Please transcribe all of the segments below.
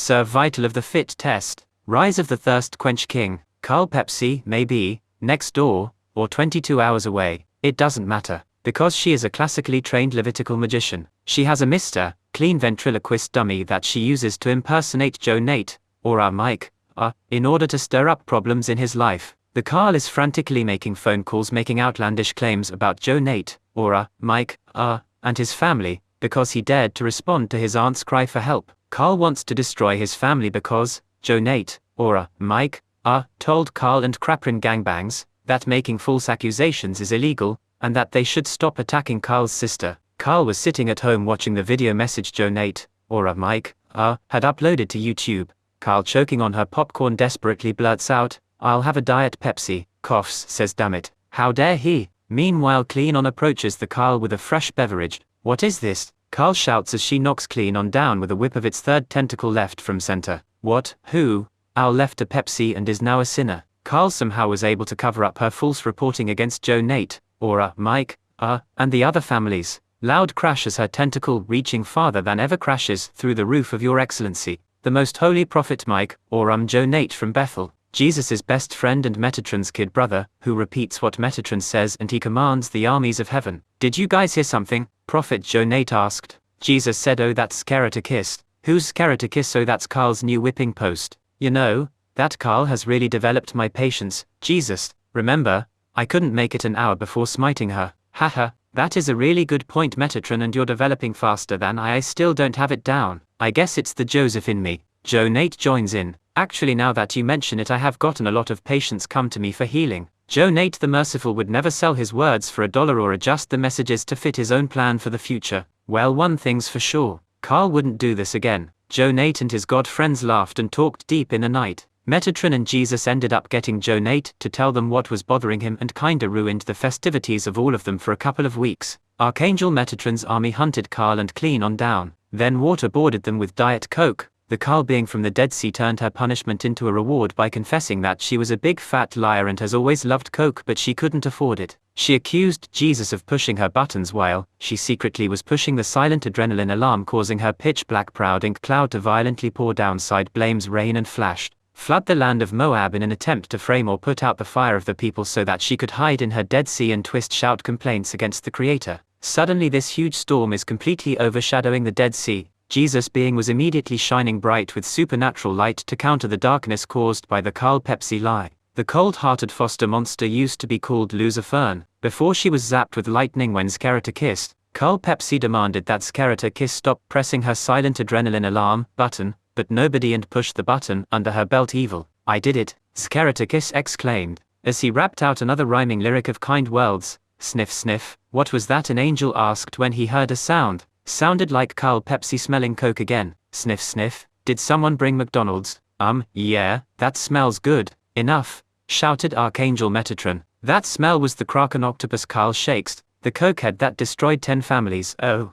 Survival of the Fit test. Rise of the Thirst Quench King. Carl Pepsi may be next door or 22 hours away. It doesn't matter. Because she is a classically trained Levitical magician. She has a Mr. Clean ventriloquist dummy that she uses to impersonate Joe Nate, or our Mike, in order to stir up problems in his life. The Carl is frantically making phone calls making outlandish claims about Joe Nate, or Mike, and his family, because he dared to respond to his aunt's cry for help. Carl wants to destroy his family because Joe Nate, or Mike, told Carl and Kraprin gangbangs that making false accusations is illegal, and that they should stop attacking Carl's sister. Carl was sitting at home watching the video message Joe Nate, or Mike, had uploaded to YouTube. Carl, choking on her popcorn, desperately blurts out, "I'll have a Diet Pepsi," coughs, says dammit, how dare he. Meanwhile Clean on approaches the Carl with a fresh beverage. What is this? Carl shouts as she knocks Clean on down with a whip of its third tentacle left from center. What? Who? Al left a Pepsi and is now a sinner. Carl somehow was able to cover up her false reporting against Joe Nate, or Mike, and the other families. Loud crash as her tentacle, reaching farther than ever, crashes through the roof of Your Excellency. The most holy prophet Mike, or Joe Nate from Bethel, Jesus' best friend and Metatron's kid brother, who repeats what Metatron says and he commands the armies of heaven. Did you guys hear something? Prophet Joe Nate asked. Jesus said, oh, that's scary to kiss. Who's scary to kiss? Oh, that's Carl's new whipping post. You know, that Carl has really developed my patience. Jesus, remember, I couldn't make it an hour before smiting her. Haha, that is a really good point, Metatron, and you're developing faster than I still don't have it down. I guess it's the Joseph in me. Joe Nate joins in. Actually, now that you mention it, I have gotten a lot of patients come to me for healing. Joe Nate the Merciful would never sell his words for $1 or adjust the messages to fit his own plan for the future. Well, one thing's for sure, Carl wouldn't do this again. Joe Nate and his god friends laughed and talked deep in the night. Metatron and Jesus ended up getting Joe Nate to tell them what was bothering him and kinda ruined the festivities of all of them for a couple of weeks. Archangel Metatron's army hunted Carl and Clean on down, then waterboarded them with Diet Coke. The Carl, being from the Dead Sea, turned her punishment into a reward by confessing that she was a big fat liar and has always loved Coke but she couldn't afford it. She accused Jesus of pushing her buttons while she secretly was pushing the silent adrenaline alarm, causing her pitch black proud ink cloud to violently pour down. Side blames rain and flood the land of Moab in an attempt to frame or put out the fire of the people so that she could hide in her Dead Sea and shout complaints against the Creator. Suddenly this huge storm is completely overshadowing the Dead Sea. Jesus' being was immediately shining bright with supernatural light to counter the darkness caused by the Carl Pepsi lie. The cold-hearted foster monster used to be called Lucifern, before she was zapped with lightning when Scarata kissed. Carl Pepsi demanded that Scarata Kiss stop pressing her silent adrenaline alarm button, but nobody and pushed the button under her belt. Evil. I did it, Scarata Kiss exclaimed, as he rapped out another rhyming lyric of kind worlds. Sniff sniff. What was that? An angel asked when he heard a sound. Sounded like Carl Pepsi smelling Coke again. Sniff sniff. Did someone bring McDonald's? Yeah, that smells good. Enough, shouted Archangel Metatron. That smell was the Kraken octopus. Carl shakes. The cokehead that destroyed 10 families. Oh,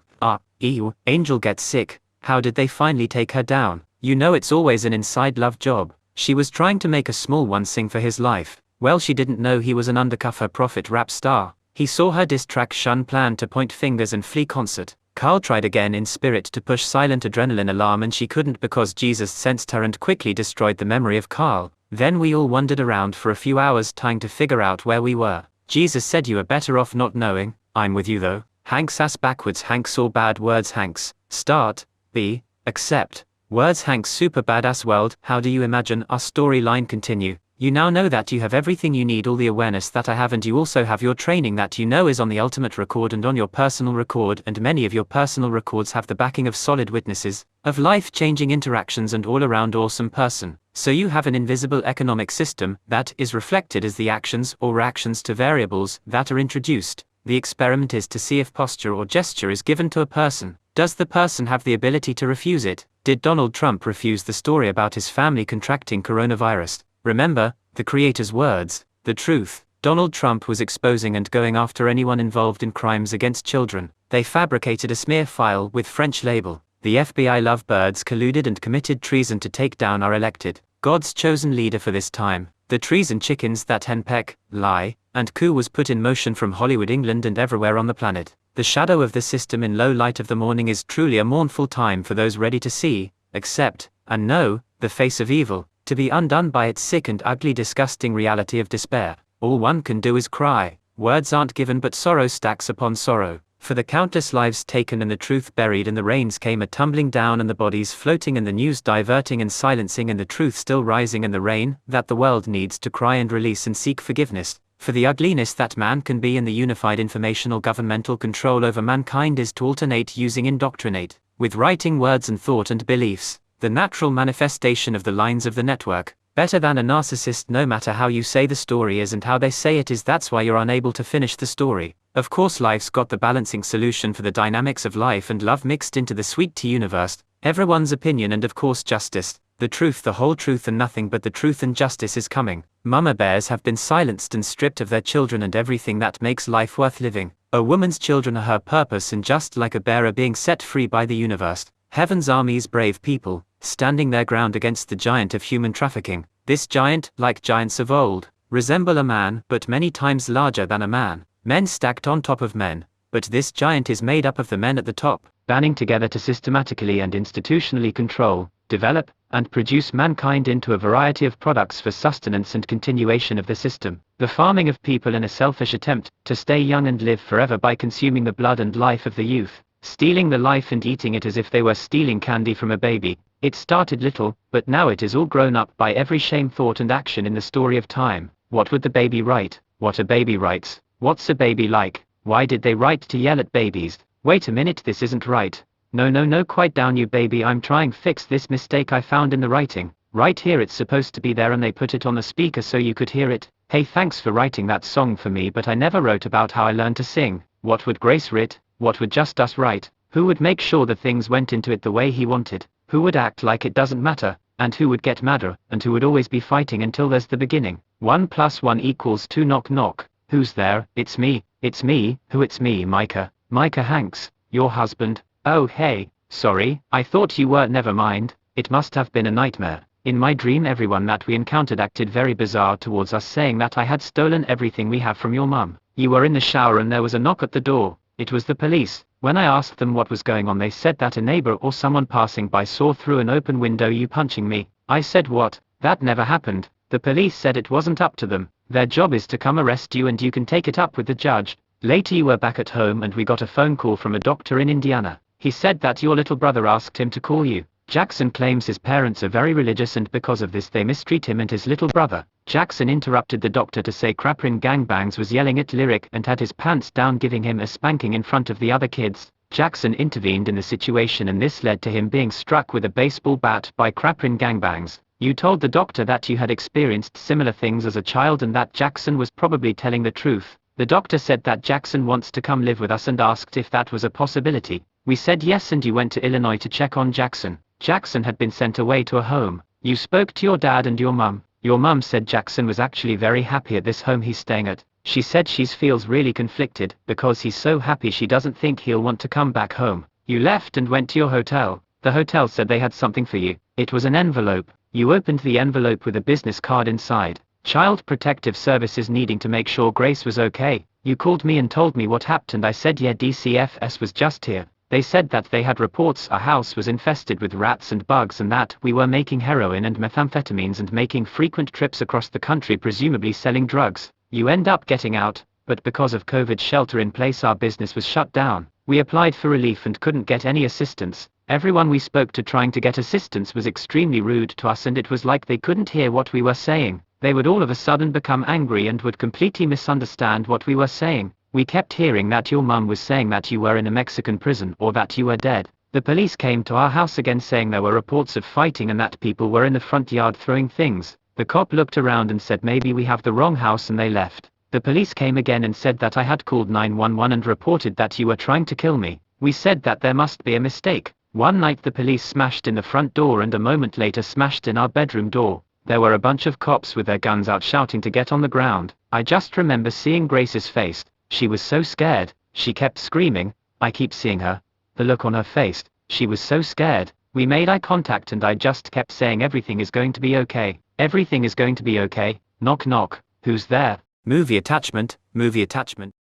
ew. Angel gets sick. How did they finally take her down? You know it's always an inside love job. She was trying to make a small one sing for his life. Well, she didn't know he was an undercover prophet rap star. He saw her diss track Shun, planned to point fingers and flee concert. Carl tried again in spirit to push silent adrenaline alarm and she couldn't because Jesus sensed her and quickly destroyed the memory of Carl. Then we all wandered around for a few hours trying to figure out where we were. Jesus said you are better off not knowing. I'm with you though. Hanks ass backwards. Hanks all bad words. Hanks. Start. B. Accept. Words. Hanks super badass world. How do you imagine our storyline continue? You now know that you have everything you need, all the awareness that I have, and you also have your training that you know is on the ultimate record and on your personal record, and many of your personal records have the backing of solid witnesses, of life-changing interactions and all-around awesome person. So you have an invisible economic system that is reflected as the actions or reactions to variables that are introduced. The experiment is to see if posture or gesture is given to a person. Does the person have the ability to refuse it? Did Donald Trump refuse the story about his family contracting coronavirus? Remember, the Creator's words, the truth. Donald Trump was exposing and going after anyone involved in crimes against children. They fabricated a smear file with French label. The FBI lovebirds colluded and committed treason to take down our elected, God's chosen leader for this time. The treason chickens that henpeck, lie, and coup was put in motion from Hollywood, England and everywhere on the planet. The shadow of the system in low light of the morning is truly a mournful time for those ready to see, accept, and know, the face of evil, to be undone by its sick and ugly disgusting reality of despair. All one can do is cry. Words aren't given but sorrow stacks upon sorrow. For the countless lives taken and the truth buried and the rains came a tumbling down and the bodies floating and the news diverting and silencing and the truth still rising and the rain, that the world needs to cry and release and seek forgiveness. For the ugliness that man can be in the unified informational governmental control over mankind is to alternate using indoctrinate, with writing words and thought and beliefs, the natural manifestation of the lines of the network. Better than a narcissist no matter how you say the story is and how they say it is, that's why you're unable to finish the story. Of course life's got the balancing solution for the dynamics of life and love mixed into the sweet tea universe, everyone's opinion and of course justice, the truth, the whole truth and nothing but the truth, and justice is coming. Mama bears have been silenced and stripped of their children and everything that makes life worth living. A woman's children are her purpose, and just like a bear are being set free by the universe. Heaven's armies, brave people, standing their ground against the giant of human trafficking. This giant, like giants of old, resemble a man, but many times larger than a man. Men stacked on top of men, but this giant is made up of the men at the top, banding together to systematically and institutionally control, develop, and produce mankind into a variety of products for sustenance and continuation of the system. The farming of people in a selfish attempt to stay young and live forever by consuming the blood and life of the youth, stealing the life and eating it as if they were stealing candy from a baby. It started little, but now it is all grown up by every shame, thought and action in the story of time. What would the baby write? What a baby writes. What's a baby like? Why did they write to yell at babies? Wait a minute, this isn't right. No, quiet down you baby, I'm trying fix this mistake I found in the writing. Right here, it's supposed to be there and they put it on the speaker so you could hear it. Hey, thanks for writing that song for me, but I never wrote about how I learned to sing. What would Grace write? What would Just Us write? Who would make sure the things went into it the way he wanted? Who would act like it doesn't matter? And who would get madder? And who would always be fighting until there's the beginning? 1 + 1 = 2. Knock knock. Who's there? It's me. It's me. Who? It's me, Micah. Micah Hanks, your husband. Oh hey, sorry, I thought you were. Never mind, it must have been a nightmare. In my dream everyone that we encountered acted very bizarre towards us, saying that I had stolen everything we have from your mum. You were in the shower and there was a knock at the door. It was the police. When I asked them what was going on, they said that a neighbor or someone passing by saw through an open window you punching me. I said what? That never happened. The police said it wasn't up to them. Their job is to come arrest you and you can take it up with the judge. Later you were back at home and we got a phone call from a doctor in Indiana. He said that your little brother asked him to call you. Jackson claims his parents are very religious and because of this they mistreat him and his little brother. Jackson interrupted the doctor to say Kraprin Gangbangs was yelling at Lyric and had his pants down, giving him a spanking in front of the other kids. Jackson intervened in the situation and this led to him being struck with a baseball bat by Kraprin Gangbangs. You told the doctor that you had experienced similar things as a child and that Jackson was probably telling the truth. The doctor said that Jackson wants to come live with us and asked if that was a possibility. We said yes and you went to Illinois to check on Jackson. Jackson had been sent away to a home. You spoke to your dad and your mum. Your mum said Jackson was actually very happy at this home he's staying at. She said she feels really conflicted because he's so happy she doesn't think he'll want to come back home. You left and went to your hotel. The hotel said they had something for you. It was an envelope. You opened the envelope with a business card inside. Child Protective Services needing to make sure Grace was okay. You called me and told me what happened. I said yeah, DCFS was just here. They said that they had reports our house was infested with rats and bugs and that we were making heroin and methamphetamines and making frequent trips across the country presumably selling drugs. You end up getting out, but because of COVID shelter in place our business was shut down. We applied for relief and couldn't get any assistance. Everyone we spoke to trying to get assistance was extremely rude to us and it was like they couldn't hear what we were saying. They would all of a sudden become angry and would completely misunderstand what we were saying. We kept hearing that your mum was saying that you were in a Mexican prison or that you were dead. The police came to our house again saying there were reports of fighting and that people were in the front yard throwing things. The cop looked around and said maybe we have the wrong house and they left. The police came again and said that I had called 911 and reported that you were trying to kill me. We said that there must be a mistake. One night the police smashed in the front door and a moment later smashed in our bedroom door. There were a bunch of cops with their guns out shouting to get on the ground. I just remember seeing Grace's face. She was so scared, she kept screaming. I keep seeing her. The look on her face, she was so scared. We made eye contact and I just kept saying everything is going to be okay. Everything is going to be okay. Knock knock. Who's there? Movie attachment, movie attachment.